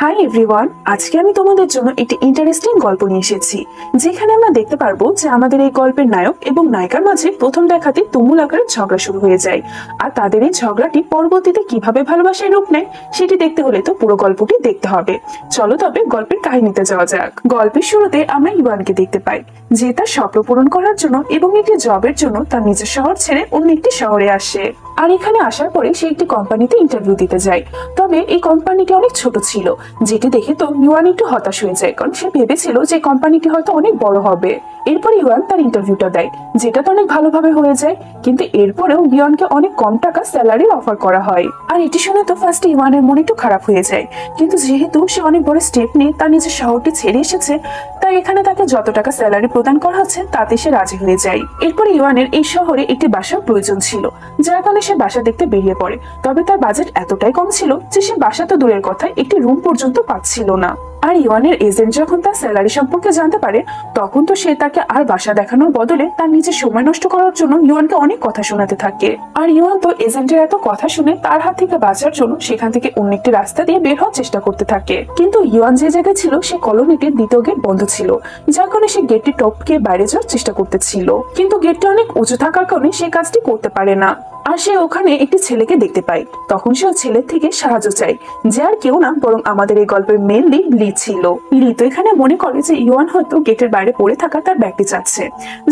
Hi everyone, আজকে আমি তোমাদের জন্য একটি ইন্টারেস্টিং গল্প নিয়ে এসেছি, যেখানে আমরা দেখতে পারবো যে আমাদের এই গল্পের নায়ক এবং নায়িকার মাঝে প্রথম দেখাতে তুমুল আকারে ঝগড়া শুরু হয়ে যায়। আর তাদের এই ঝগড়াটি পরবর্তীতে কিভাবে ভালোবাসায় রূপ নেয় সেটি দেখতে হলে তো পুরো গল্পটি দেখতে হবে। চলো তবে গল্পের কাহিনীতে যাওয়া যাক। গল্পের শুরুতে আমরা ইভানকে দেখতে পাই, যে তার স্বপ্ন পূরণ করার জন্য এবং একটি জবের জন্য তার নিজের শহর ছেড়ে অন্য একটি শহরে আসে। আর এখানে আসার পরে সে একটি কোম্পানিতে ইন্টারভিউ দিতে যায়। তবে এই কোম্পানিটি অনেক ছোট ছিল, যেটি দেখে তো ইউয়ান একটু হতাশ হয়ে যায়, কারণ সে ভেবেছিল যে কোম্পানিটি হয়তো অনেক বড় হবে। এরপর ইউয়ান তার ইন্টারভিউটা দেয়, যেটা তো অনেক ভালোভাবে হয়ে যায়, কিন্তু এরপরেও ইউয়ানকে অনেক কম টাকা স্যালারির অফার করা হয়। আর এটি শুনে তো ফার্স্টে ইউয়ানের মন একটু খারাপ হয়ে যায়, কিন্তু যেহেতু সে অনেক বড় স্টেপ নিয়ে তার নিজের শহরটি ছেড়ে এসেছে, তাই এখানে তাকে যত টাকা স্যালারি প্রদান করা হচ্ছে তাতে সে রাজি হয়ে যায়। এরপর ইউয়ানের এই শহরে একটি বাসার প্রয়োজন ছিল, যার কারণে সে বাসা দেখতে বেরিয়ে পড়ে। তবে তার বাজেট এতটাই কম ছিল যে সে বাসা তো দূরের কথা, একটি রুম পর্যন্ত পাচ্ছিল না। আর ইউয়ানের এজেন্ট যখন তার স্যালারি সম্পর্কে জানতে পারে, তখন তো সে তাকে আর বাসা দেখানোর বদলে তার নিজের সময় নষ্ট করার জন্য ইউয়ানকে অনেক কথা শোনাতে থাকে। আর ইউয়ান তো এজেন্টের এত কথা শুনে তার হাত থেকে বাঁচার জন্য সেখান থেকে অন্য একটি রাস্তা দিয়ে বের হওয়ার চেষ্টা করতে থাকে। কিন্তু ইউয়ান যে জায়গায় ছিল সে কলোনিটির দ্বিতীয় গেট বন্ধ ছিল, যার কারণে সে গেটটি টপকে বাইরে যাওয়ার চেষ্টা করতেছিল, কিন্তু গেটটি অনেক উঁচু থাকার কারণে সে কাজটি করতে পারে না। আর সে ওখানে একটি ছেলেকে দেখতে পায়। তখন সে ছেলের থেকে সাহায্য চায়, যে আর কেউ না বরং আমাদের এই গল্পের মেন লি ছিল। লি তো এখানে মনে করে যে ইউয়ান হয়তো গেটের বাইরে পড়ে থাকা তার ব্যাগটি চাচ্ছে,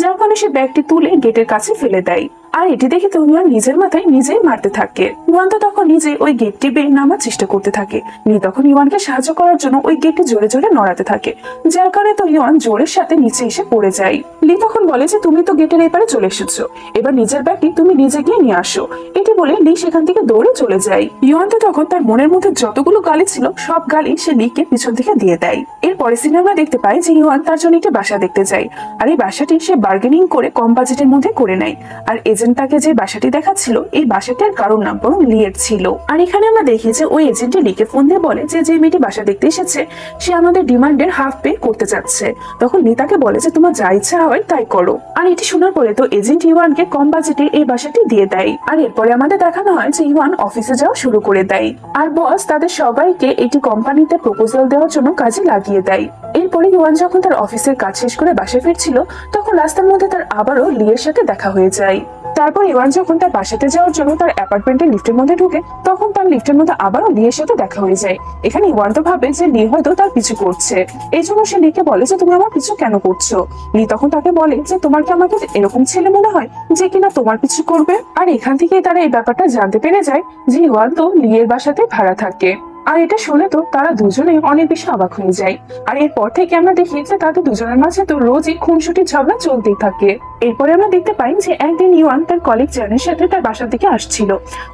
যার কারণে সে ব্যাগটি তুলে গেটের কাছে ফেলে দেয়। আর এটি দেখে তো ইউয়ান নিজের মাথায় নিজেই মারতে থাকে। ইউয়ান তো তখন নিজে ওই গেটটি বেয়ে নামার চেষ্টা করতে থাকে। লি তখন ইউয়ানকে সাহায্য করার জন্য ওই গেটটি জোরে জোরে নড়াতে থাকে, যার কারণে তো ইউয়ান জোরের সাথে নিচে এসে পড়ে যায়। লি তখন বলে যে তুমি তো গেটের এপারে চলে এসেছো, এবার নিজের ব্যাগটি তুমি নিজে গিয়ে নিয়ে আসো। এটি বলে লি সেখান থেকে দৌড়ে চলে যায়। ইউয়ান তো তখন তার মনের মধ্যে যতগুলো গালি ছিল সব গালি সে লিকে পিছন থেকে দিয়ে দেয়। এরপরে সিনেমা দেখতে পাই যে ইউয়ান তার জন্য একটি বাসা দেখতে যায়। আর এই বাসাটি সে বার্গেনিং করে কম বাজেটের মধ্যে করে নেয়। আর এজেন্ট তাকে যে বাসাটি দেখাচ্ছিল, এই বাসাটির কারোর নাম বরং লিয়ের ছিল। আর এখানে আমরা দেখি যে ওই এজেন্টটি লিকে ফোন দিয়ে বলে যে যে মেয়েটি বাসা দেখতে এসেছে সে আমাদের ডিমান্ডের হাফ পে করতে চাচ্ছে। তখন লি তাকে বলে যে তোমার যা ইচ্ছা হয় তাই করো। আর এটি শোনার পরে তো এজেন্ট ইউয়ানকে কম বাজেটে এই বাসাটি দিয়ে দেয়। আর এরপরে আমাদের দেখানো হয় যে ইউয়ান অফিসে যাওয়া শুরু করে দেয়। আর বস তাদের সবাইকে একটি কোম্পানিতে প্রপোজাল দেওয়ার জন্য কাজে লাগিয়ে দেয়। এরপরে ইউয়ান যখন তার অফিসের কাজ শেষ করে বাসায় ফিরছিল, তখন রাস্তার মধ্যে তার আবারও লিয়ের সাথে দেখা হয়ে যায়। তারপর ইওয়ান যখন তার বাসাতে যাওয়ার জন্য তার অ্যাপার্টমেন্টের লিফটের মধ্যে ঢুকে, তখন তার লিফটের মধ্যে আবারও লিয়ের সাথে দেখা হয়ে যায়। এখানে ইওয়ান তো ভাবে যে লি হয়তো তার পিছু করছে, এই জন্য সে লিকে বলে যে তুমি আমার পিছু কেন করছো। লি তখন তাকে বলে যে তোমার কি আমাকে এরকম ছেলে মনে হয় যে কিনা তোমার পিছু করবে। আর এখান থেকে তারা এই ব্যাপারটা জানতে পেরে যায় যে ইওয়ান তো লিয়ের বাসাতে ভাড়া থাকে। আর এটা শুনে তো তারা দুজনেই অনেক বেশি অবাক হয়ে যায়। আর এরপর থেকে আমরা দেখি যে তাদের দুজনের মাঝে তো রোজই খুনসুটির ঝগড়া চলতেই থাকে। এরপরে আমরা দেখতে পাই যে একদিন ইওয়ান তার কলিগ চ্যানের সাথে তার বাসার দিকে আসছিল।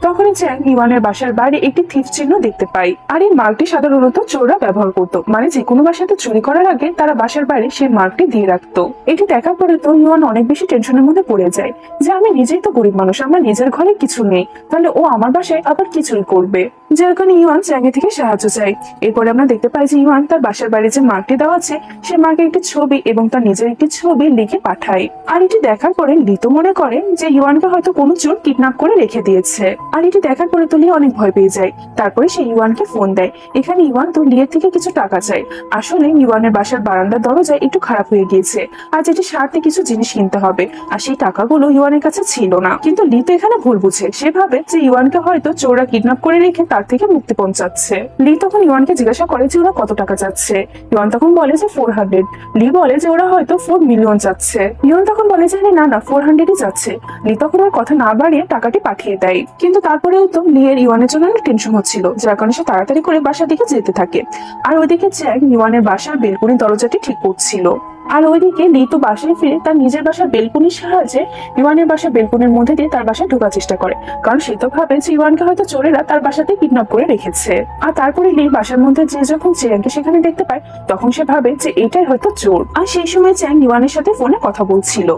তখনই চ্যান ইওয়ানের বাসার বাইরে একটি থিফ চিহ্ন দেখতে পাই। আর এই মার্কটি সাধারণত চোররা ব্যবহার করতো, মানে যে কোনো বাসাতে চুরি করার আগে তারা বাসার বাইরে সেই মার্কটি দিয়ে রাখতো। এটি দেখার পরে তো ইওয়ান অনেক বেশি টেনশনের মধ্যে পড়ে যায় যে আমি নিজেই তো গরিব মানুষ, আমার নিজের ঘরে কিছু নেই, তাহলে ও আমার বাসায় আবার কিছুই করবে। যার কারণে ইওয়ান চ্যাংয়ের থেকে সাহায্য চাই। এরপরে আমরা দেখতে পাই যে ইওয়ান তার বাসার বাইরে যে মার্কটি দেওয়া আছে সে মার্কে একটি ছবি এবং তার নিজের একটি ছবি লিখে পাঠায়। আর এটি দেখার পরে লি তো মনে করে যে ইওয়ানকে হয়তো কোনো চোর কিডন্যাপ করে রেখে দিয়েছে। আর এটি দেখার পরে তো লি অনেক ভয় পেয়ে যায়। তারপরে সে ইওয়ানকে ফোন দেয়। এখানে ইওয়ান তো লিয়ের থেকে কিছু টাকা চায়। আসলে ইওয়ানের বাসার বারান্দার দরজা একটু খারাপ হয়ে গিয়েছে, আর যেটি সারতে কিছু জিনিস কিনতে হবে, আর সেই টাকাগুলো ইওয়ানের কাছে ছিল না। কিন্তু লি তো এখানে ভুল বুঝে, সে ভাবে যে ইওয়ানকে হয়তো চোররা কিডন্যাপ করে রেখে তার থেকে মুক্তি পৌঁছাচ্ছে। লি তখন ইওয়ানকে জিজ্ঞাসা করে যে ওরা কত টাকা চাচ্ছে। ইওয়ান তখন বলে যে 400। লি বলে যে ওরা হয়তো 4 মিলিয়ন চাচ্ছে। ইওয়ান তখন বলে যে না না 400ই চাচ্ছে। লি তখন ওর কথা না বাড়িয়ে টাকাটি পাঠিয়ে দেয়। কিন্তু তারপরেও তো লিয়ের ইওয়ানের জন্য অনেক টেনশন হচ্ছিল, যার কারণে সে তাড়াতাড়ি করে বাসার দিকে যেতে থাকে। আর ওইদিকে চ্যাং ইওয়ানের বাসার বেলকনি দরজাটি ঠিক করছিল। আর ওইদিকে লি তো বাসায় ফিরে তার নিজের বাসার বেলকনির সাহায্যে ইওয়ানের বাসার বেলকনির মধ্যে দিয়ে তার বাসায় ঢোকার চেষ্টা করে, কারণ সে তো ভাবে যে ইওয়ানকে হয়তো চোরেরা তার বাসাতে কিডন্যাপ করে রেখেছে। আর তারপরে লি বাসার মধ্যে যে যখন চ্যাংকে সেখানে দেখতে পায়, তখন সে ভাবে যে এটাই হয়তো চোর। আর সেই সময় চ্যাং ইওয়ানের সাথে ফোনে কথা বলছিল।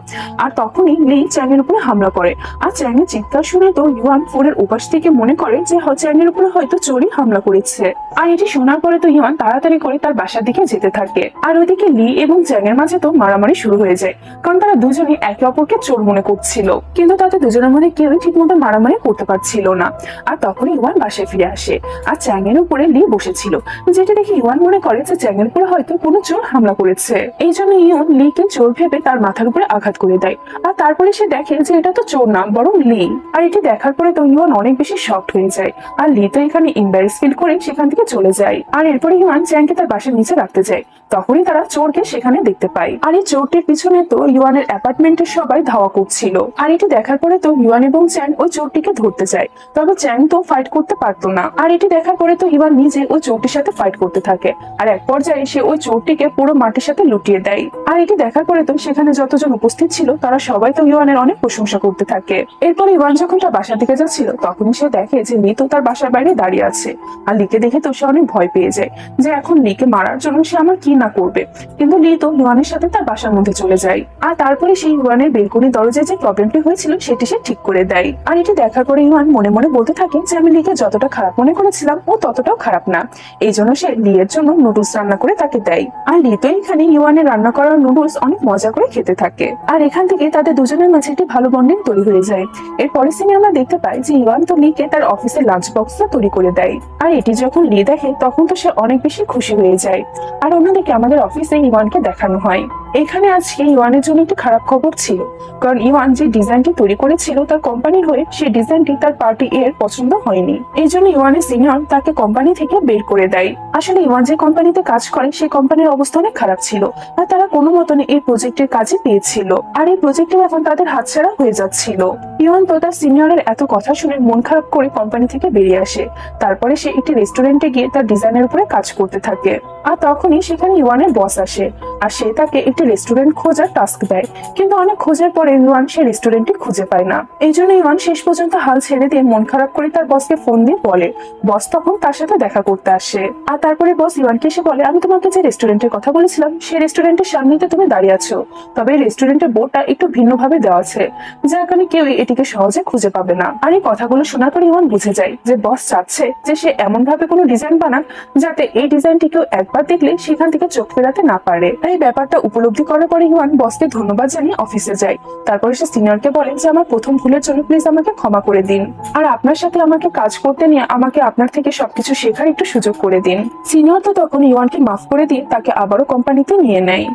আর তখনই লি চ্যাংয়ের উপরে হামলা করে। আর চ্যাংয়ের চিৎকার শুনে তো ইওয়ান ফোনের উপাস থেকে মনে করে যে চ্যাংয়ের উপরে হয়তো চোরই হামলা করেছে। আর এটি শোনার পরে তো ইওয়ান তাড়াতাড়ি করে তার বাসার দিকে যেতে থাকে। আর ওইদিকে লি এবং চ্যাংয়ের মাঝে তো মারামারি শুরু হয়ে যায়, কারণ তারা দুজনই একে অপরকে চোর মনে করছিল, কিন্তু তাদের দুজনের মধ্যে কেউই ঠিক মতো মারামারি করতে পারছিল না। আর তখনই ইওয়ান বাসায় ফিরে আসে, আর চ্যাং এর উপরে লি বসেছিল, যেটা দেখে ইওয়ান মনে করে যে চ্যাং এর উপরে হয়তো কোনো চোর হামলা করেছে। এই জন্য ইওয়ান লিকে চোর ভেবে তার মাথার উপরে আঘাত করে দেয়। আর তারপরে সে দেখে যে এটা তো চোর না, বরং লি। আর এটি দেখার পরে তো ইওয়ান অনেক বেশি শকড হয়ে যায়, আর লি তো এখানে এম্বারেস ফিল করে সেখান থেকে চলে যায়। আর এরপরে ইওয়ান চ্যাংকে তার বাসার নিচে রাখতে যায়, তখনই তারা চোরকে সেখানে দেখতে পায়। আর এই চোরটির পিছনে তো ইওয়ানের অ্যাপার্টমেন্টের সবাই ধাওয়া করছিল। আর এটি দেখার পরে তো ইওয়ান এবং চ্যাং ওই চোরটিকে ধরতে যায়, তবে চ্যাং তো ফাইট করতে পারতো না। আর এটি দেখার পরে তো ইওয়ান নিজে ওই চোরটির সাথে ফাইট করতে থাকে, আর এক পর্যায়ে সে ওই চোরটিকে পুরো মাটির সাথে লুটিয়ে দেয়। আর এটি দেখার পরে তো সেখানে যতজন উপস্থিত ছিল তারা সবাই তো ইওয়ানের অনেক প্রশংসা করতে থাকে। এরপর ইওয়ান যখন তার বাসার দিকে যাচ্ছিল, তখনই সে দেখে যে লি তো তার বাসার বাইরে দাঁড়িয়ে আছে। আর লিকে দেখে তো সে অনেক ভয় পেয়ে যায় যে এখন লিকে মারার জন্য সে আমার কি না করবে, কিন্তু লি তো ইওয়ানের সাথে তার বাসার মধ্যে চলে যায়। আর তারপরে সেই ইওয়ানের বেলকনি দরজায় যে প্রবলেমটি হয়েছিল সেটি সে ঠিক করে দেয়। আর এটি দেখার পরে ইওয়ান মনে মনে বলতে থাকে যে আমি লিকে যতটা খারাপ মনে করেছিলাম ও ততটাও খারাপ না। এই জন্য সে লিয়ের জন্য নুডলস রান্না করে তাকে দেয়। আর লি তো এখানে ইওয়ানের রান্না করা নুডলস অনেক মজা করে খেতে থাকে। আর এখান থেকে তাদের দুজনের মাঝে একটি ভালো বন্ডিং তৈরি হয়ে যায়। এর পরের সিনে আমরা দেখতে পাই যে ইওয়ান তো লিকে তার অফিসের লাঞ্চ বক্সটা তৈরি করে দেয়। আর এটি যখন লি দেখে তখন তো সে অনেক বেশি খুশি হয়ে যায়। আর অন্যদিকে আমাদের অফিসে ইওয়ানকে দেখানো হয়। এখানে আজকে ইওয়ানের জন্য একটি খারাপ খবর ছিল, কারণ ইওয়ান যে ডিজাইনটি তৈরি করেছিল তার কোম্পানির হয়ে, সেই ডিজাইনটি তার পার্টি এর পছন্দ হয়নি। এই জন্য ইওয়ানের সিনিয়র তাকে কোম্পানি থেকে বের করে দেয়। আসলে ইওয়ান যে কোম্পানিতে কাজ করে সেই কোম্পানির অবস্থা অনেক খারাপ ছিল, আর তারা কোনো মতনে এই প্রজেক্টের কাজে পেয়েছিল, আর এই প্রজেক্টে এখন তাদের হাতছাড়া হয়ে যাচ্ছিল। ইওয়ান তো তার সিনিয়রের এত কথা শুনে মন খারাপ করে কোম্পানি থেকে বেরিয়ে আসে। তারপরে সে একটি রেস্টুরেন্টে গিয়ে তার ডিজাইনের উপরে কাজ করতে থাকে। আর তখনই সেখানে ইওয়ানের বস আসে, আর সে তাকে একটি রেস্টুরেন্ট খোঁজার টাস্ক দেয়। কিন্তু অনেক খোঁজার পরে ইওয়ান সে রেস্টুরেন্টটি খুঁজে পায় না। এই জন্য ইওয়ান শেষ পর্যন্ত হাল ছেড়ে দিয়ে মন খারাপ করে তার বসকে ফোন দিয়ে বলে। বস তখন তার সাথে দেখা করতে আসে, আর তারপরে বস ইওয়ানকে এসে বলে, আমি তোমাকে যে রেস্টুরেন্টের কথা বলেছিলাম সেই রেস্টুরেন্টের সামনেই তো তুমি দাঁড়িয়ে আছো, তবে এই রেস্টুরেন্টের বোর্ডটা একটু ভিন্নভাবে দেওয়া আছে, যার কারণে কেউ এটিকে সহজে খুঁজে পাবে না। আর এই কথাগুলো শোনার পর ইওয়ান বুঝে যায় যে বস চাচ্ছে যে সে এমন ভাবে কোনো ডিজাইন বানান যাতে এই ডিজাইনটি কেউ একবার দেখলে সেখান থেকে চোখ ফেরাতে না পারে। এই ব্যাপারটা উপলব্ধি করার পরে ইওয়ান বসকে ধন্যবাদ জানিয়ে অফিসে যায়। তারপরে সে সিনিয়রকে বলে যে আমার প্রথম ভুলের জন্য প্লিজ আমাকে ক্ষমা করে দিন, আর আপনার সাথে আমাকে কাজ করতে নিয়ে আমাকে আপনার থেকে সবকিছু শেখার একটু সুযোগ করে দিন। সিনিয়র তো তখন ইওয়ানকে মাফ করে দিয়ে তাকে আবারও কোম্পানিতে নিয়ে নেয়।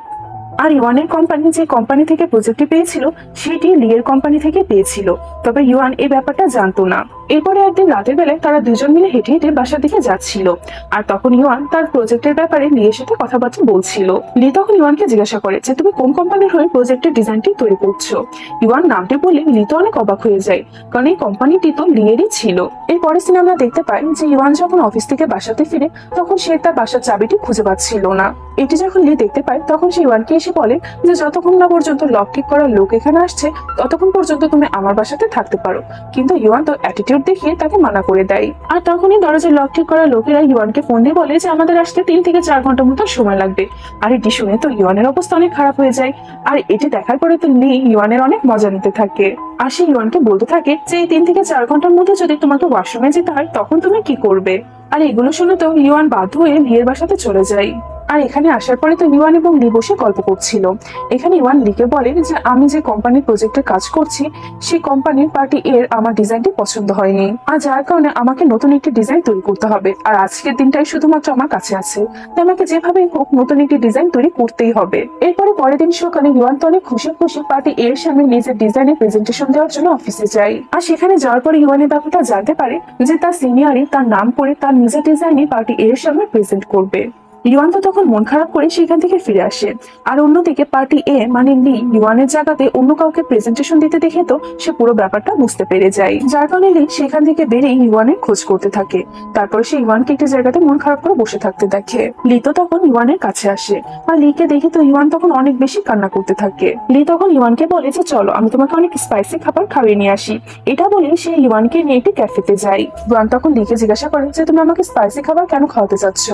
আর ইওয়ানের কোম্পানি যে কোম্পানি থেকে প্রজেক্টটি পেয়েছিল সেটি লিয়ের কোম্পানি থেকে পেয়েছিল, তবে ইওয়ান এই ব্যাপারটা জানতো না। এরপরে একদিন রাতের বেলায় তারা দুজন মিলে হেঁটে হেঁটে বাসার দিকে যাচ্ছিল, আর তখন ইওয়ান তার প্রজেক্টের ব্যাপারে লিয়ের সাথে কথাবার্তা বলছিল। লি তখন ইওয়ানকে জিজ্ঞাসা করে যে তুমি কোন কোম্পানির হয়ে প্রজেক্টের ডিজাইনটি তৈরি করছো। ইওয়ান নামটি বলে লি তো অনেক অবাক হয়ে যায়, কারণ এই কোম্পানিটি তো লিয়েরই ছিল। এরপরে সিনে আমরা দেখতে পাই যে ইওয়ান যখন অফিস থেকে বাসাতে ফিরে তখন সে তার বাসার চাবিটি খুঁজে পাচ্ছিল না। এটি যখন লি দেখতে পায় তখন সে ইওয়ানকে এসে বলে যে যতক্ষণ না পর্যন্ত লক ঠিক করার লোক এখানে আসছে ততক্ষণ পর্যন্ত তুমি আমার বাসাতে থাকতে পারো, কিন্তু ইওয়ান তো অ্যাটিটিউড দেখিয়ে তাকে মানা করে দেয়। আর তখনই দরজার লক ঠিক করার লোকেরা ইওয়ানকে ফোন দিয়ে বলে যে আমাদের আসতে 3 থেকে 4 ঘন্টার মতো সময় লাগবে। আর এটি শুনে তো ইওয়ানের অবস্থা অনেক খারাপ হয়ে যায়। আর এটি দেখার পরে তো লি ইওয়ানের অনেক মজা নিতে থাকে, আর সে ইওয়ানকে বলতে থাকে যে এই 3 থেকে 4 ঘন্টার মধ্যে যদি তোমাকে ওয়াশরুমে যেতে হয় তখন তুমি কি করবে। আর এগুলো শুনে তো ইওয়ান বাধ্য হয়ে লিয়ের বাসাতে চলে যায়। আর এখানে আসার পরে তো ইওয়ান এবং লি বসে গল্প করছিল। এখানে ইওয়ান লিকে বলে যে আমি যে কোম্পানির প্রজেক্টে কাজ করছি সেই কোম্পানির পার্টি এর আমার ডিজাইনটি পছন্দ হয়নি, আর যার কারণে আমাকে নতুন একটি ডিজাইন তৈরি করতে হবে। আর আজকের দিনটাই শুধুমাত্র আমার কাছে আছে, তাই আমাকে যেভাবেই হোক নতুন একটি ডিজাইন তৈরি করতেই হবে। এরপরে পরের দিন সকালে ইওয়ান তো অনেক খুশি খুশি পার্টি এর সামনে নিজের ডিজাইনের প্রেজেন্টেশন দেওয়ার জন্য অফিসে যায়। আর সেখানে যাওয়ার পরে ইওয়ানের ব্যাপারটা জানতে পারে যে তার সিনিয়রই তার নাম করে তার নিজের ডিজাইনে পার্টি এর সামনে প্রেজেন্ট করবে। ইওয়ান তো তখন মন খারাপ করে সেখান থেকে ফিরে আসে। আর অন্যদিকে পার্টি এ মানে লি ইওয়ানের জায়গাতে অন্য কাউকে প্রেজেন্টেশন দিতে দেখে তো সে পুরো ব্যাপারটা বুঝতে পেরে যায়, যার কারণে লি সেখান থেকে বেরিয়ে ইওয়ানের খোঁজ করতে থাকে। তারপরে সে ইওয়ানকে একটি জায়গাতে মন খারাপ করে বসে থাকতে দেখে। লি তো তখন ইওয়ানের কাছে আসে, আর লিকে দেখে তো ইওয়ান তখন অনেক বেশি কান্না করতে থাকে। লি তখন ইওয়ানকে বলে যে চলো আমি তোমাকে অনেক স্পাইসি খাবার খাইয়ে নিয়ে আসি। এটা বলে সে ইওয়ানকে নিয়ে একটি ক্যাফেতে যায়। ইওয়ান তখন লিকে জিজ্ঞাসা করে যে তুমি আমাকে স্পাইসি খাবার কেন খাওয়াতে চাচ্ছ।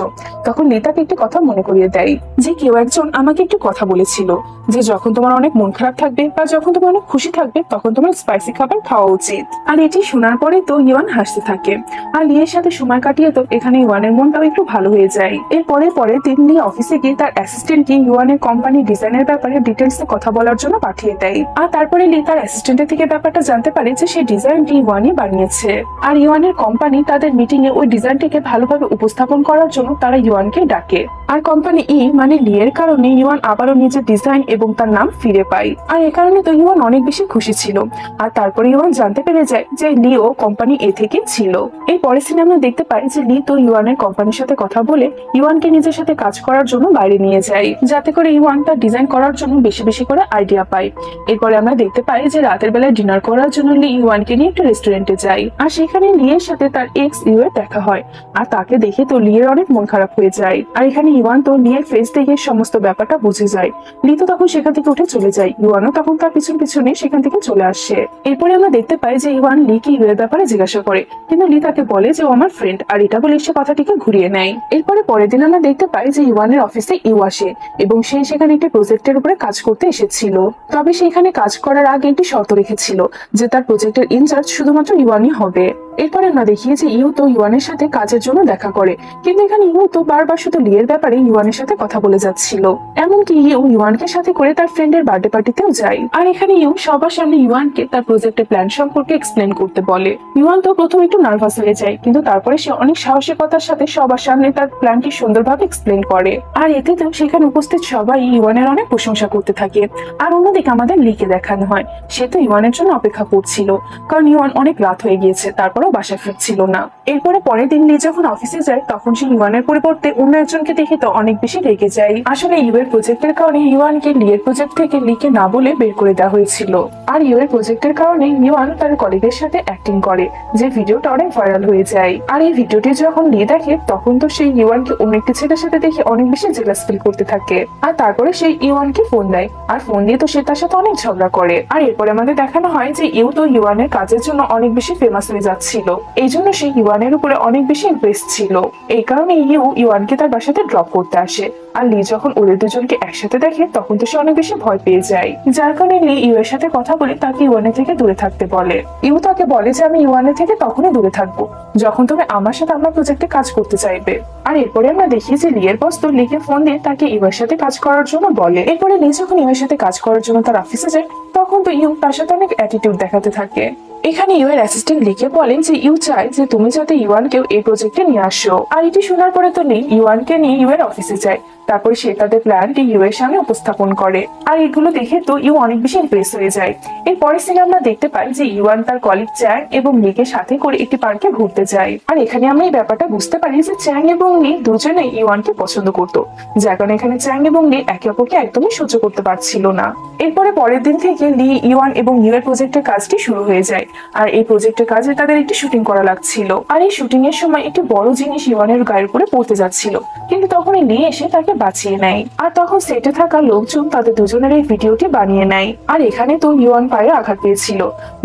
তখন লি তাকে তাকে একটি কথা মনে করিয়ে দেয় যে কেউ একজন আমাকে একটি কথা বলেছিল যে যখন তোমার অনেক মন খারাপ থাকবে বা যখন তুমি অনেক খুশি থাকবে তখন তোমার স্পাইসি খাবার খাওয়া উচিত। আর এটি শোনার পরে তো ইওয়ান হাসতে থাকে আর লিয়ের সাথে সময় কাটিয়ে তো এখানে ইওয়ানের মনটাও একটু ভালো হয়ে যায়। এরপরে তিনি অফিসে গিয়ে তার অ্যাসিস্ট্যান্টকে ইওয়ানের কোম্পানি ডিজাইনের ব্যাপারে ডিটেলসে কথা বলার জন্য পাঠিয়ে দেয়। আর তারপরে লি তার অ্যাসিস্ট্যান্টের থেকে ব্যাপারটা জানতে পারে যে সেই ডিজাইনটি ইওয়ানই বানিয়েছে। আর ইওয়ানের কোম্পানি তাদের মিটিং এ ওই ডিজাইনটিকে ভালোভাবে উপস্থাপন করার জন্য তারা ইওয়ানকে ডাকে। আর কোম্পানি মানে লিয়ের কারণে ইওয়ান আবারও নিজের ডিজাইন এবং তার নাম ফিরে পায়। আর এ কারণে তো ইওয়ান অনেক বেশি খুশি ছিল। আর তারপরে ইওয়ান জানতে পেরে যায় যে লিও কোম্পানি এ থেকে ছিল। এই পরের সিনে আমরা দেখতে পাই যে লি তো ইওয়ানের কোম্পানির সাথে কথা বলে ইওয়ানকে নিজের সাথে কাজ করার জন্য বাইরে নিয়ে যায়, যাতে করে ইওয়ান তার ডিজাইন করার জন্য বেশি বেশি করে আইডিয়া পায়। এরপরে আমরা দেখতে পাই যে রাতের বেলায় ডিনার করার জন্য লি ইওয়ানকে নিয়ে একটা রেস্টুরেন্টে যায়। আর সেখানে লিয়ের সাথে তার এক্স ইউয়ের দেখা হয়। আর তাকে দেখে তো লিয়ের অনেক মন খারাপ হয়ে যায়। আর এখানে ইওয়ান তো লিয়ের ফেস দেখে সমস্ত ব্যাপারটা বুঝে যায়। লি তো তখন সেখান থেকে উঠে চলে যায়। ইওয়ানও তখন তার পিছনে সেখান থেকে চলে আসে। এরপরে আমরা দেখতে পাই যে ইওয়ান লিকে ইউয়ের ব্যাপারে জিজ্ঞাসা করে, কিন্তু লি তাকে বলে যে ও আমার ফ্রেন্ড, আর এটা বলে সে কথাটিকে ঘুরিয়ে নেয়। এরপরে পরের দিন আমরা দেখতে পাই যে ইওয়ানের অফিসে ইউ আসে এবং সে সেখানে একটি প্রজেক্টের উপরে কাজ করতে এসেছিল। তবে সে এখানে কাজ করার আগে একটি শর্ত রেখেছিল যে তার প্রজেক্টের ইনচার্জ শুধুমাত্র ইওয়ানই হবে। এরপরে আমরা দেখি যে ইউ তো ইওয়ানের সাথে কাজের জন্য দেখা করে, কিন্তু এখানে ইউ তো বারবার শুধু লিয়ের ব্যাপারে ইওয়ানের সাথে কথা বলে যাচ্ছিল। এমনকি ইওয়ানকে সাথে করে তার ফ্রেন্ডের বার্থডে পার্টিতেও যায়। আর এখানে সবার সামনে ইওয়ানকে তার প্রজেক্টের প্ল্যান সম্পর্কে এক্সপ্লেন করতে বলে। ইওয়ান তো প্রথমে একটু নার্ভাস হয়ে যায়, কিন্তু তারপরে সে অনেক সাহসিকতার সাথে সবার সামনে তার প্ল্যানটি সুন্দরভাবে এক্সপ্লেন করে। আর এতে তো সেখানে উপস্থিত সবাই ইওয়ানের অনেক প্রশংসা করতে থাকে। আর অন্যদিকে আমাদের লিকে দেখানো হয় সে তো ইওয়ানের জন্য অপেক্ষা করছিল, কারণ ইওয়ান অনেক রাত হয়ে গিয়েছে, তারপরেও বাসায় ফিরছিল না। এরপরে পরের দিন লি যখন অফিসে যায় তখন সে ইওয়ানের পরিবর্তে অন্য একজনকে দেখে তো অনেক বেশি রেগে যায়। আসলে ইউ এর প্রজেক্টের কারণে ইওয়ানকে লিয়ের প্রজেক্ট থেকে লিকে না বলে বের করে দেওয়া হয়েছিল। আর ইউ এর প্রজেক্টের কারণে ইওয়ান তার কলিগের সাথে অ্যাক্টিং করে, যে ভিডিওটা অনেক ভাইরাল হয়ে যায়। আর এই ভিডিওটি যখন লি দেখে তখন তো সেই ইওয়ানকে অন্য একটি ছেলের সাথে দেখে অনেক বেশি জেলাস ফিল করতে থাকে। আর তারপরে সেই ইওয়ানকে ফোন দেয়, আর ফোন দিয়ে তো সে তার সাথে অনেক ঝগড়া করে। আর এরপরে আমাদের দেখানো হয় যে ইউ তো ইওয়ানের কাজের জন্য অনেক বেশি ফেমাস হয়ে যাচ্ছিল, এই জন্য সে ইওয়ানের উপরে অনেক বেশি ইমপ্রেস ছিল। এই কারণে ইওয়ানকে তার বাসাতে ড্রপ করতে আসে। আর লি যখন ওদের দুজনকে একসাথে দেখে তখন তো সে অনেক বেশি ভয় পেয়ে যায়, যার কারণে লি ইউ এর সাথে কথা বলে তাকে ইওয়ানের থেকে দূরে থাকতে বলে। ইউ তাকে বলে যে আমি ইওয়ানের থেকে তখনই দূরে থাকবো যখন তুমি আমার সাথে আমার প্রজেক্টে কাজ করতে চাইবে। আর এরপরে আমরা দেখি যে লিয়ের বস তো লিকে ফোন দিয়ে তাকে ইউ এর সাথে কাজ করার জন্য বলে। এরপরে লি যখন ইউ এর সাথে কাজ করার জন্য তার অফিসে যায় তখন তো ইউ তার সাথে অনেক অ্যাটিটিউড দেখাতে থাকে। এখানে ইউ এর অ্যাসিস্ট্যান্ট লিকে বলেন যে ইউ চায় যে তুমি যাতে ইওয়ানকেও এই প্রজেক্টে নিয়ে আসো। আর এটি শোনার পরে তো লি ইওয়ানকে নিয়ে ইউ এর অফিসে যায়। তারপরে সে তাদের প্ল্যানটি ইউ এর সামনে উপস্থাপন করে। আর এগুলো দেখে তো ইউ অনেক বেশি ইমপ্রেস হয়ে যায়। এরপরের সিনে আমরা দেখতে পাই যে ইওয়ান তার কলিগ চ্যাং এবং লিকে সাথে করে একটি পার্কে ঘুরতে যায়। আর এখানে আমরা এই ব্যাপারটা বুঝতে পারি যে চ্যাং এবং লি দুজনেই ইওয়ানকে পছন্দ করতো, যার কারণে এখানে চ্যাং এবং লি একে অপরকে একদমই সহ্য করতে পারছিল না। এরপরে পরের দিন থেকে লি, ইওয়ান এবং ইউ এর প্রজেক্টের কাজটি শুরু হয়ে যায়। আর এই প্রজেক্টের কাজে তাদের একটি শুটিং করা লাগছিল। আর এই শুটিং এর সময় একটি বড় জিনিস ইওয়ানের গায়ের উপরে পড়তে যাচ্ছিল, কিন্তু তখন লি এসে তাকে বাঁচিয়ে নেয়। আর তখন সেটে থাকা লোকজন তাদের দুজনের এই ভিডিওটি বানিয়ে নেয়। আর এখানে তো ইওয়ান পায়ে আঘাত পেয়েছিল,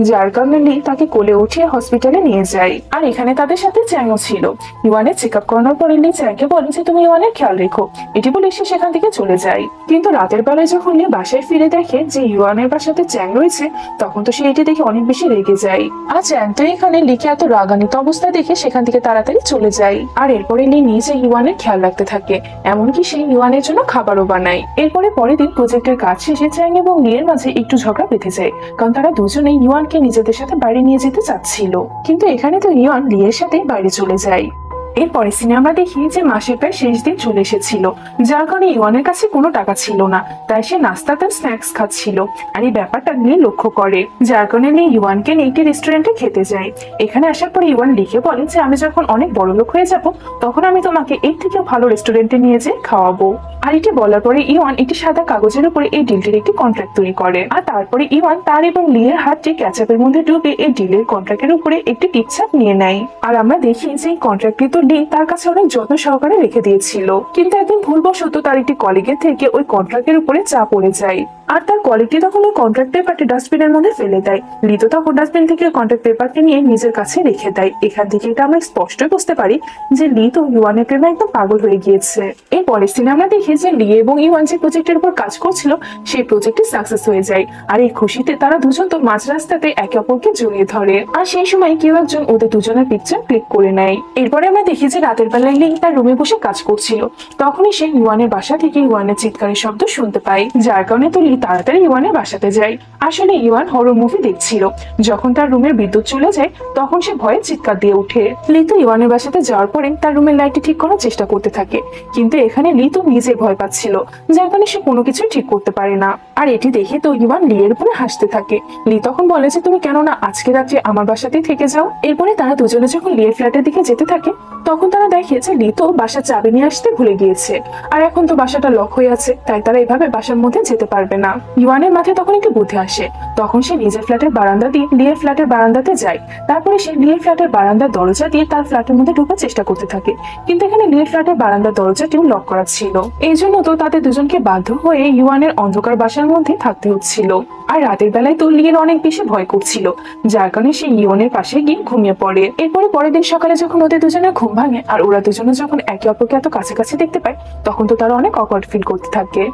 যার কারণে লি তাকে কোলে উঠিয়ে হসপিটালে নিয়ে যায়। আর এখানে তাদের সাথে চ্যাংও ছিল। ইওয়ানের চেক আপ করানোর পরে লি চ্যাংকে বলে যে তুমি ইওয়ানের খেয়াল রেখো, এটি বলে সে সেখান থেকে চলে যায়। কিন্তু রাতের বেলায় যখন লি বাসায় ফিরে দেখে যে ইওয়ানের বাসাতে চ্যাং রয়েছে তখন তো সে এটি দেখে অনেক বেশি রেগে যায়। আর চ্যাং তো এখানে লিকে এত রাগান্বিত অবস্থা দেখে সেখান থেকে তাড়াতাড়ি চলে যায়। আর এরপরে লি নিজে ইওয়ানের খেয়াল রাখতে থাকে, এমনকি সে ইওয়ানের জন্য খাবারও বানায়। এরপরে পরের দিন প্রজেক্টের কাজ শেষে চ্যাং এবং লিয়ের মাঝে একটু ঝগড়া বেঁধে যায়, কারণ তারা দুজনেই ইওয়ানকে নিজেদের সাথে বাইরে নিয়ে যেতে চাচ্ছিল। কিন্তু এখানে তো ইওয়ান লিয়ের সাথে বাইরে চলে যায়। এরপরে সিনে আমরা দেখি যে মাসের প্রায় শেষ দিন চলে এসেছিল, যার কারণে ইওয়ানের কাছে কোনো টাকা ছিল না, তাই সে নাস্তাতে স্ন্যাক্স খাচ্ছিল। আর এই ব্যাপারটা নিয়ে লক্ষ্য করে, যার কারণে নিয়ে ইওয়ানকে নিয়ে একটি রেস্টুরেন্টে খেতে যায়। এখানে আসার পরে ইওয়ান লিখে বলে যে আমি যখন অনেক বড় লোক হয়ে যাব তখন আমি তোমাকে এর থেকে ভালো রেস্টুরেন্টে নিয়ে যেয়ে খাওয়াবো। আর এটি বলার পরে ইওয়ান একটি সাদা কাগজের উপরে এই ডিলটির একটি কন্ট্রাক্ট তৈরি করে। আর তারপরে ইওয়ান তার এবং লিয়ের হাতটি ক্যাচআপের মধ্যে ডুবে এই ডিলের কন্ট্রাক্টের উপরে একটি টিপছাপ নিয়ে নেয়। আর আমরা দেখি যে এই কন্ট্রাক্টটি তো লি তার কাছে অনেক যত্ন সহকারে রেখে দিয়েছিল, কিন্তু একদিন ভুলবশত তার একটি কলিগের থেকে ওই কন্ট্রাক্টের উপরে চাপ পড়ে যায়। আর তার কোয়ালিটি তখন ওই কন্ট্রাক্ট পেপারটি ডাস্টবিনের মধ্যে ফেলে দেয়। লি তো তখন ডাস্টবিন থেকে কন্ট্রাক্ট পেপারটি নিয়ে নিজের কাছে রেখে দেয়। এখান থেকে এটা আমরা স্পষ্টই বুঝতে পারি যে লি তো ইওয়ানের প্রেমে একদম পাগল হয়ে গিয়েছে। এই পরের সিনে আমরা দেখি যে লি এবং ইওয়ান যে প্রজেক্টের উপর কাজ করছিল সেই প্রজেক্টটি সাকসেস হয়ে যায়। আর এই খুশিতে তারা দুজন তো মাঝ রাস্তাতে একে অপরকে জড়িয়ে ধরে। আর সেই সময় কেউ একজন ওদের দুজনের পিকচার ক্লিক করে নেয়। এরপরে আমরা দেখি যে রাতের বেলায় লি তার রুমে বসে কাজ করছিল। তখনই সে ইওয়ানের বাসা থেকে ইওয়ানের চিৎকারের শব্দ শুনতে পায়, যার কারণে তো লি তাড়াতাড়ি ইওয়ানের বাসাতে যায়। আসলে ইওয়ান হরর মুভি দেখছিল। যখন তার রুমের বিদ্যুৎ চলে যায় তখন সে ভয়ে চিৎকার দিয়ে ওঠে। লি তো ইওয়ানের বাসাতে যাওয়ার পরে তার রুমের লাইটটি ঠিক করার চেষ্টা করতে থাকে, কিন্তু এখানে লি তো নিজে ভয় পাচ্ছিল, যার কারণে সে কোনো কিছুই ঠিক করতে পারে না। আর এটি দেখে তো ইওয়ান লি এর উপরে হাসতে থাকে। লি তখন বলে যে তুমি কেন না আজকে রাত্রে আমার বাসাতেই থেকে যাও। এরপরে তারা দুজনে যখন লি এর ফ্ল্যাটের দিকে যেতে থাকে তখন তারা দেখে যে লি তো বাসার চাবি নিয়ে আসতে ভুলে গিয়েছে। আর এখন তো বাসাটা লক হয়ে আছে, তাই তারা এভাবে বাসার মধ্যে যেতে পারবে না। ইওয়ানের মাথায় তখন একটু বুদ্ধি আসে। তখন সে নিজের ফ্ল্যাটের বারান্দা দিয়ে লিয়ের ফ্ল্যাটের বারান্দাতে যায়। তারপরে সে লিয়ের ফ্ল্যাটের বারান্দার দরজা দিয়ে তার ফ্ল্যাটের মধ্যে ঢোকার চেষ্টা করতে থাকে, কিন্তু এখানে লিয়ের ফ্ল্যাটের বারান্দার দরজাটিও লক করা ছিল। এই জন্য তো তাদের দুজনকে বাধ্য হয়ে ইওয়ানের অন্ধকার বাসার মধ্যে থাকতে হচ্ছিল। আর রাতের বেলায় তো লিয়ের অনেক বেশি ভয় করছিল, যার কারণে সে ইওনের পাশে গিয়ে ঘুমিয়ে পড়ে। এরপরে পরের দিন সকালে যখন ওদের দুজনের ঘুম ভাঙে আর ওরা দুজনে যখন একে অপরকে এত কাছাকাছি দেখতে পায় তখন তো তারা অনেক অকওয়ার্ড ফিল করতে থাকে।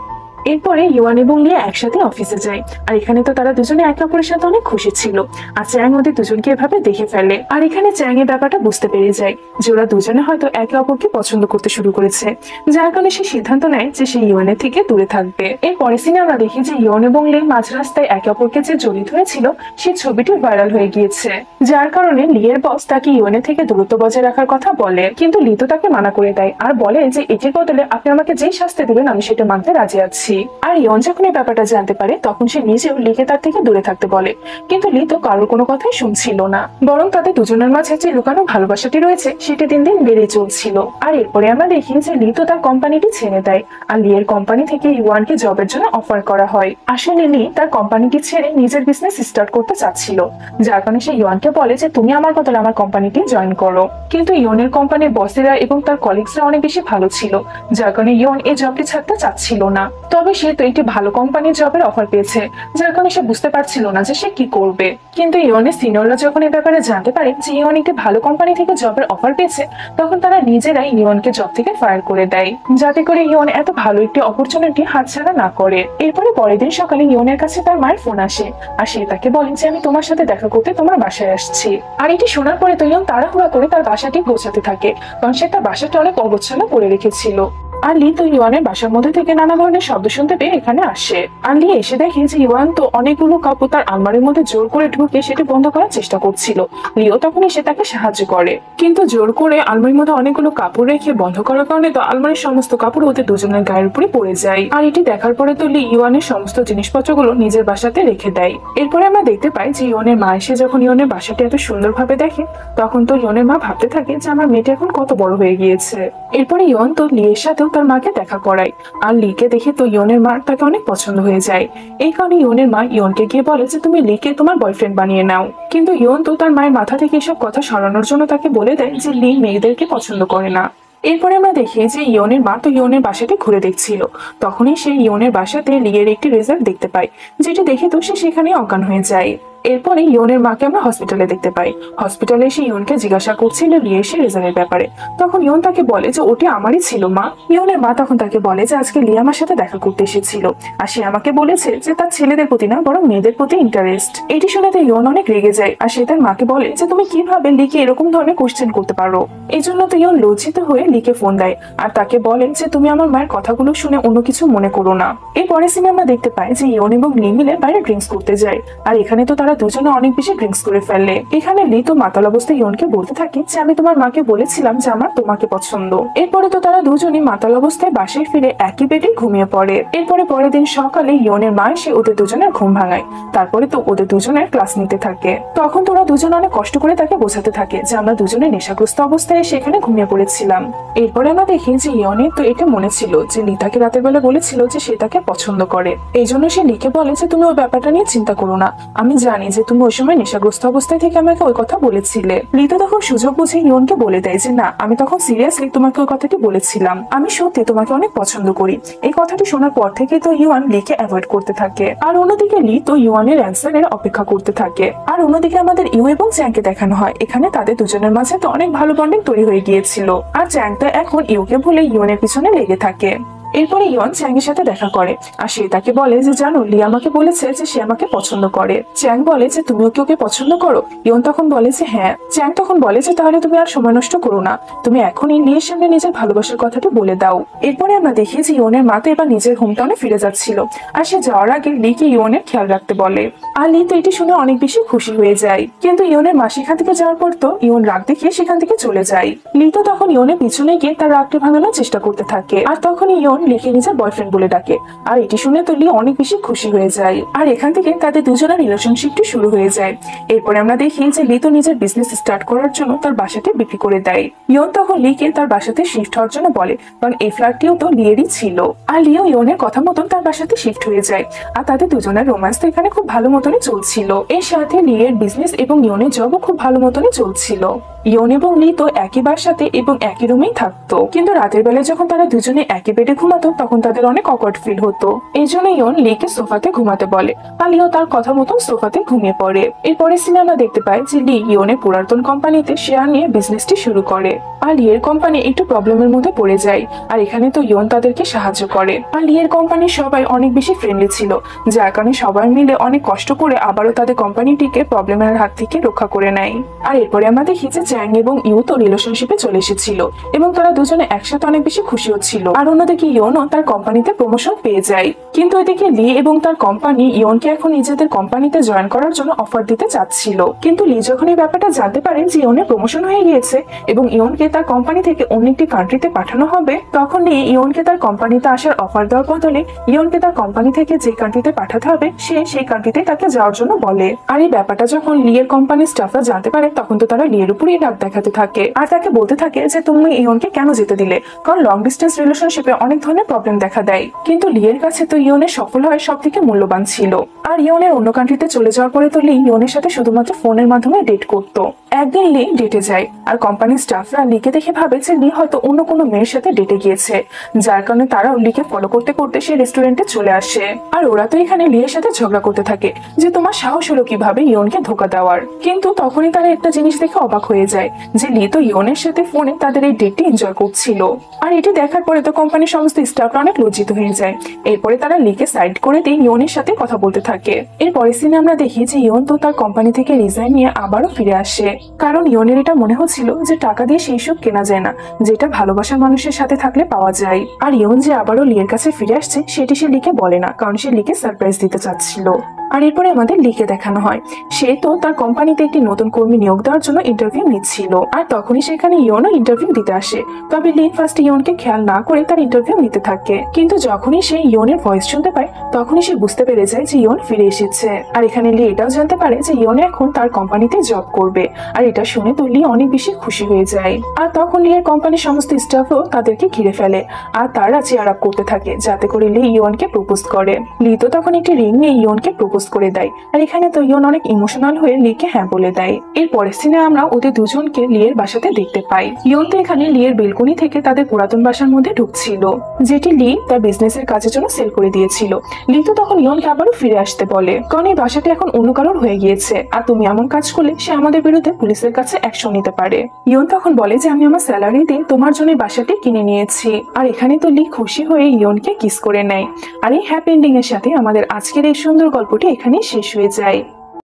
এরপরে ইওয়ান এবং লিয়া একসাথে অফিসে যায়। আর এখানে তো তারা দুজনে একে অপরের সাথে অনেক খুশি ছিল। আর চ্যাং ওদের দুজনকে এভাবে দেখে ফেলে। আর এখানে চ্যাং এর ব্যাপারটা বুঝতে পেরে যায় যে ওরা দুজনে হয়তো একে অপরকে পছন্দ করতে শুরু করেছে, যার কারণে সে সিদ্ধান্ত নেয় যে সে ইওয়ানের থেকে দূরে থাকবে। এর পরের সিনে আমরা দেখি যে ইওয়ান এবং লি মাঝ রাস্তায় একে অপরকে যে জড়িত হয়েছিল সেই ছবিটি ভাইরাল হয়ে গিয়েছে, যার কারণে লিয়ের বস তাকে ইওয়ানের থেকে দূরত্ব বজায় রাখার কথা বলে, কিন্তু লি তো তাকে মানা করে দেয় আর বলে যে এটির বদলে আপনি আমাকে যেই শাস্তি দিবেন আমি সেটা মানতে রাজি আছি। আর ইওয়ান যখন এই ব্যাপারটা জানতে পারে তখন সে নিজেও লিকে তার থেকে দূরে থাকতে বলে, কিন্তু লি তো কারোর কোনো কথাই শুনছিল না, বরং তাদের দুজনের মাঝে যে লুকানো ভালোবাসাটি রয়েছে সেটি দিন দিন বেড়ে চলছিল। আর এরপরে আমরা দেখি যে লি তো তার কোম্পানিটি ছেড়ে দেয় আর লিয়ের কোম্পানি থেকে ইওয়ানকে জবের জন্য অফার করা হয়। আসলে লি তার কোম্পানিটি ছেড়ে নিজের বিজনেস স্টার্ট করতে চাচ্ছিল, যার কারণে সে ইওয়ানকে বলে যে তুমি আমার বদলে আমার কোম্পানিটি জয়েন করো। কিন্তু ইওনের কোম্পানির বসেরা এবং তার কলিগসরা অনেক বেশি ভালো ছিল, যার কারণে ইওন এই জবটি ছাড়তে চাচ্ছিল না। তবে সে তো একটি ভালো কোম্পানির জবের অফার পেয়েছে, যার কারণে সে বুঝতে পারছিল না যে সে কি করবে। কিন্তু ইওনের সিনিয়ররা যখন এই ব্যাপারে জানতে পারে যে ইওন একটি ভালো কোম্পানি থেকে জবের অফার পেয়েছে তখন তারা নিজেরাই ইওনকে জব থেকে ফায়ার করে দেয়, যাতে করে ইওন এত ভালো একটি অপরচুনিটি হাতছাড়া না করে। এরপরে পরের দিন সকালে ইওনের কাছে তার মায়ের ফোন আসে আর সে তাকে বলে যে আমি তোমার সাথে দেখা করতে তোমার বাসায় আসছি। আর এটি শোনার পরে তো ইওন তাড়াহুড়া করে তার বাসাটি গোছাতে থাকে, কারণ সে তার বাসাটা অনেক অগোছালো করে রেখেছিল। আর লি তো ইওয়ানের বাসার মধ্যে থেকে নানা ধরনের শব্দ শুনতে পেয়ে এখানে আসে। আর লি এসে দেখে যে ইওয়ান তো অনেকগুলো কাপড় তার আলমারির মধ্যে জোর করে ঢুকে সেটা বন্ধ করার চেষ্টা করছিল। লিও তখন এসে তাকে সাহায্য করে, কিন্তু জোর করে আলমারির মধ্যে অনেকগুলো কাপড় রেখে বন্ধ করার কারণে তো আলমারির সমস্ত কাপড় ওদের দুজনের গায়ের উপরে পড়ে যায়। আর এটি দেখার পরে তো লি ইওয়ানের সমস্ত জিনিসপত্রগুলো নিজের বাসাতে রেখে দেয়। এরপরে আমরা দেখতে পাই যে ইওনের মা এসে যখন ইওনের বাসাটি এত সুন্দরভাবে দেখে তখন তো ইওনের মা ভাবতে থাকে যে আমার মেয়েটা এখন কত বড় হয়ে গিয়েছে। এরপরে ইওন তো লিয়ের সাথেও তার মাকে দেখা করায় আর লিকে দেখে তো ইওনের মা তাকে অনেক পছন্দ হয়ে যায়। এই কারণে ইওনের মা ইওনকে গিয়ে বলে যে তুমি লিকে তোমার বয়ফ্রেন্ড বানিয়ে নাও, কিন্তু ইওন তো তার মায়ের মাথা থেকে এসব কথা সরানোর জন্য তাকে বলে দেয় যে লি মেয়েদেরকে পছন্দ করে না। এরপরে আমরা দেখি যে ইওনের মা তো ইওনের বাসাটি ঘুরে দেখছিল, তখনই সে ইওনের বাসাতে লিয়ের একটি রেজাল্ট দেখতে পায়, যেটি দেখে তো সে সেখানে অজ্ঞান হয়ে যায়। এরপরে ইওনের মাকে আমরা হসপিটালে দেখতে পাই। হসপিটালে এসে ইওনকে জিজ্ঞাসা করছিল লিয়ে এসে রেজাল্টের ব্যাপারে, তখন ইওন তাকে বলে যে ওটি আমারই ছিল মা। ইওনের মা তখন তাকে বলে যে আজকে লিয়া আমার সাথে দেখা করতে এসেছিল আর সে আমাকে বলেছে যে তার ছেলেদের প্রতি না বরং মেয়েদের প্রতি ইন্টারেস্ট। এটি শুনে তো ইওন অনেক রেগে যায় আর সে তার মাকে বলে যে তুমি কিভাবে লিকে এরকম ধরনের কোশ্চেন করতে পারো। এই জন্য তো ইওন লজ্জিত হয়ে লিকে ফোন দেয় আর তাকে বলে যে তুমি আমার মায়ের কথাগুলো শুনে অন্য কিছু মনে করো না। এরপরে সিনে আমরা দেখতে পাই যে ইওন এবং লি মিলে বাইরে ড্রিঙ্কস করতে যায় আর এখানে তো তারা দুজনে অনেক বেশি ড্রিঙ্কস করে ফেলে। এখানে লি তো মাতাল অবস্থায় ইওনকে বলতে থাকে যে আমি তোমার মাকে বলেছিলাম যে আমার তোমাকে পছন্দ। এরপরে তো তারা দুজনই মাতাল অবস্থায় বাসায় ফিরে একই বেডে ঘুমিয়ে পড়ে। এরপরে পরের দিন সকালে ইওনের মা এসে ওদের দুজনের ঘুম ভাঙায়, তারপরে তো ওদের দুজনের ক্লাস নিতে থাকে। তখন তোরা দুজন অনেক কষ্ট করে তাকে বোঝাতে থাকে যে আমরা দুজনে নেশাগ্রস্ত অবস্থায় সেখানে ঘুমিয়ে পড়েছিলাম। এরপরে আমরা দেখি যে ইওনের তো এটা মনে ছিল যে লি তাকে রাতের বেলা বলেছিল যে সে তাকে পছন্দ করে। এই জন্য সে লিকে বলে যে তুমি ওই ব্যাপারটা নিয়ে চিন্তা করো না, আমি জানি জানি যে তুমি ওই সময় নেশাগ্রস্ত অবস্থায় থেকে আমাকে ওই কথা বলেছিলে। লি তো তখন সুযোগ বুঝে ইয়নকে বলে দেয় যে না, আমি তখন সিরিয়াসলি তোমাকে ওই কথাটি বলেছিলাম, আমি সত্যি তোমাকে অনেক পছন্দ করি। এই কথাটি শোনার পর থেকে তো ইওয়ান লিকে অ্যাভয়েড করতে থাকে, আর অন্যদিকে লি তো ইওয়ানের অ্যান্সারের অপেক্ষা করতে থাকে। আর অন্যদিকে আমাদের ইউ এবং চ্যাংকে দেখানো হয় এখানে তাদের দুজনের মাঝে তো অনেক ভালো বন্ডিং তৈরি হয়ে গিয়েছিল, আর চ্যাং তো এখন ইউকে ভুলে ইওয়ানের পিছনে লেগে থাকে। এরপরে ইয়ন চ্যাংয়ের সাথে দেখা করে, আর সে তাকে বলে যে জানো, লি আমাকে বলেছে যে সে আমাকে পছন্দ করে। চ্যাং বলে যে তুমিও কি ওকে পছন্দ করো? ইয়ন তখন বলে যে হ্যাঁ। চ্যাং তখন বলে যে তাহলে তুমি আর সময় নষ্ট করো না, তুমি এখনই লির সামনে নিজের ভালোবাসার কথাটি বলে দাও। এরপরে আমরা দেখি যে ইয়নের মা তো এবার নিজের হোমটাউনে ফিরে যাচ্ছিল, আর সে যাওয়ার আগে লিকে ইয়নের খেয়াল রাখতে বলে। আর লি তো এটি শুনে অনেক বেশি খুশি হয়ে যায়, কিন্তু ইয়নের মা সেখান থেকে যাওয়ার পর তো ইয়ন রাগ দেখিয়ে সেখান থেকে চলে যায়। লি তো তখন ইয়নের পিছনে গিয়ে তার রাগটা ভাঙানোর চেষ্টা করতে থাকে, আর তখন ইয়ন লিকে নিজের বয়ফ্রেন্ড বলে ডাকে। আর এটি শুনে তো লি অনেক বেশি খুশি হয়ে যায়, আর এখান থেকে তাদের দুজনের রিলেশনশিপটি শুরু হয়ে যায়। এরপরে আমরা দেখি যে লি তো নিজের বিজনেস স্টার্ট করার জন্য তার বাসাটি বিক্রি করে দেয়। ইয়ন তখন লিকে তার বাসাতে শিফট হওয়ার জন্য বলে, কারণ এই ফ্ল্যাটটিও তো লিয়েরই ছিল। আর লিও ইয়নের কথা মতন তার বাসাতে শিফট হয়ে যায়, আর তাদের দুজনের রোম্যান্স তো এখানে খুব ভালো মতনই চলছিল। এর সাথে লিয়ের বিজনেস এবং ইয়নের জবও খুব ভালো মতনই চলছিল। ইয়ন এবং লি তো একই বাসাতে এবং একই রুমেই থাকতো, কিন্তু রাতের বেলায় যখন তারা দুজনে একই বেডে ঘুমাতো তখন তাদের অনেক অকওয়ার্ড ফিল হতো। এই জন্য ইয়ন লিকে সোফাতে ঘুমাতে বলে, আর লিও তার কথা মতন সোফাতে ঘুমিয়ে পড়ে। এরপরে সিনেমা দেখতে পায় যে লি ইয়নের পুরাতন কোম্পানিতে শেয়ার নিয়ে বিজনেসটি শুরু করে, আর লিয়ের কোম্পানি একটু প্রবলেমের মধ্যে পড়ে যায়, আর এখানে তো ইয়ন তাদেরকে সাহায্য করে। আর লিয়ের কোম্পানির সবাই অনেক বেশি ফ্রেন্ডলি ছিল, যার কারণে সবাই মিলে অনেক কষ্ট করে আবারও তাদের কোম্পানিটিকে প্রবলেমের হাত থেকে রক্ষা করে নেয়। আর এরপরে আমরা দেখি যে চ্যাং এবং ইউ তো রিলেশনশিপে চলে এসেছিল, এবং তারা দুজনে একসাথে অনেক বেশি খুশি হচ্ছিল। আর অন্যদিকে ইয়নও তার কোম্পানিতে প্রমোশন পেয়ে যায়, কিন্তু এদিকে লি এবং তার কোম্পানি ইয়নকে এখন নিজেদের কোম্পানিতে জয়েন করার জন্য অফার দিতে চাচ্ছিল। কিন্তু লি যখন এই ব্যাপারটা জানতে পারে যে ইয়নের প্রমোশন হয়ে গিয়েছে এবং ইয়নকে তার কোম্পানি থেকে অন্য একটি কান্ট্রিতে পাঠানো হবে, তখন লি ইয়নকে তার কোম্পানিতে আসার অফার দেওয়ার বদলে ইয়নকে তার কোম্পানি থেকে যে কান্ট্রিতে পাঠাতে হবে সে সেই কান্ট্রিতে তাকে যাওয়ার জন্য বলে। আর এই ব্যাপারটা যখন লিয়ের কোম্পানির স্টাফরা জানতে পারে তখন তো তারা লিয়ের উপরই রাগ দেখাতে থাকে, আর তাকে বলতে থাকে যে তুমি ইয়নকে কেন যেতে দিলে, কারণ লং ডিস্টেন্স রিলেশনশিপে অনেক ধরনের প্রবলেম দেখা দেয়। কিন্তু লিয়ের কাছে তো ইয়নের সফল হয় সব থেকে মূল্যবান ছিল, আর ইয়নের অন্য কান্ট্রিতে চলে যাওয়ার পরে তো লি ইয়নের সাথে শুধুমাত্র ফোনের মাধ্যমে ডেট করতো। একদিন লি ডেটে যায়, আর কোম্পানির স্টাফরা লিকে দেখে ভাবে যে লি হয়তো অন্য কোনো মেয়ের সাথে ডেটে গিয়েছে, যার কারণে তারাও লিকে ফলো করতে করতে সে রেস্টুরেন্টে চলে আসে। আর ওরা তো এখানে লিয়ের সাথে ঝগড়া করতে থাকে যে তোমার সাহস হলো কিভাবে ইয়নকে ধোকা দেওয়ার। কিন্তু তখনই তারা একটা জিনিস দেখে অবাক হয়ে যায় যে লি তো ইয়নের সাথে ফোনে তাদের এই ডেটটি এনজয় করছিল। আর এটি দেখার পরে তো কোম্পানির সমস্ত স্টাফরা অনেক লজ্জিত হয়ে যায়। এরপরে তারা লিকে সাইড করে দিয়ে ইয়নের সাথে কথা বলতে থাকে। এরপরে সিনে আমরা দেখি যে ইয়ন তো তার কোম্পানি থেকে রিজাইন নিয়ে আবারও ফিরে আসে, কারণ ইয়নের এটা মনে হচ্ছিল যে টাকা দিয়ে সেই সুখ কেনা যায় না যেটা ভালোবাসার মানুষের সাথে থাকলে পাওয়া যায়। আর ইয়ন যে আবারও লিয়ের কাছে ফিরে আসছে সেটি সে লিকে বলে না, কারণ সে লিকে সারপ্রাইজ দিতে চাচ্ছিল। আর এরপরে আমাদের লিকে দেখানো হয় সে তো তার কোম্পানিতে একটি নতুন কর্মী নিয়োগ দেওয়ার জন্য ইন্টারভিউ নিচ্ছিল, আর তখনই সেখানে ইয়নও ইন্টারভিউ দিতে আসে। তবে লি ফার্স্ট ইয়নকে খেয়াল না করে তার ইন্টারভিউ নিতে থাকে, কিন্তু যখনই সে ইয়নের ভয়েস শুনতে পায় তখনই সে বুঝতে পেরে যায় যে ইয়ন ফিরে এসেছে। আর এখানে লি এটাও জানতে পারে যে ইয়ন এখন তার কোম্পানিতে জব করবে, আর এটা শুনে তো লি অনেক বেশি খুশি হয়ে যায়। আর তখন লিয়ের কোম্পানির সমস্ত স্টাফও তাদেরকে ঘিরে ফেলে, আর তারা চেয়ার আপ করতে থাকে যাতে করে লি ইয়নকে প্রপোজ করে। লি তো তখন একটি রিং নিয়ে ইয়নকে প্রপোজ করে দেয়, আর এখানে তো ইয়ন অনেক ইমোশনাল হয়ে লিকে হ্যাঁ বলে দেয়। এরপরের সিনে আমরা ওদের দুজনকে লিয়ের বাসাতে দেখতে পাই। ইয়ন তো এখানে লিয়ের বেলকনি থেকে তাদের পুরাতন বাসার মধ্যে ঢুকছিল, যেটি লি তার বিজনেসের কাজের জন্য সেল করে দিয়েছিল। লি তো তখন ইয়নকে আবারও ফিরে আসতে বলে, কারণ এই বাসাটি এখন অন্য কারোর হয়ে গিয়েছে, আর তুমি এমন কাজ করলে সে আমাদের বিরুদ্ধে পুলিশের কাছে অ্যাকশন নিতে পারে। ইয়ন তখন বলে যে আমি আমার স্যালারি দিয়ে তোমার জন্য বাসাটি কিনে নিয়েছি। আর এখানে তো লি খুশি হয়ে ইয়নকে কিস করে নেয়। আর এই হ্যাপি এন্ডিং এর সাথে আমাদের আজকের এই সুন্দর গল্পটি এখানেই শেষ হয়ে যায়।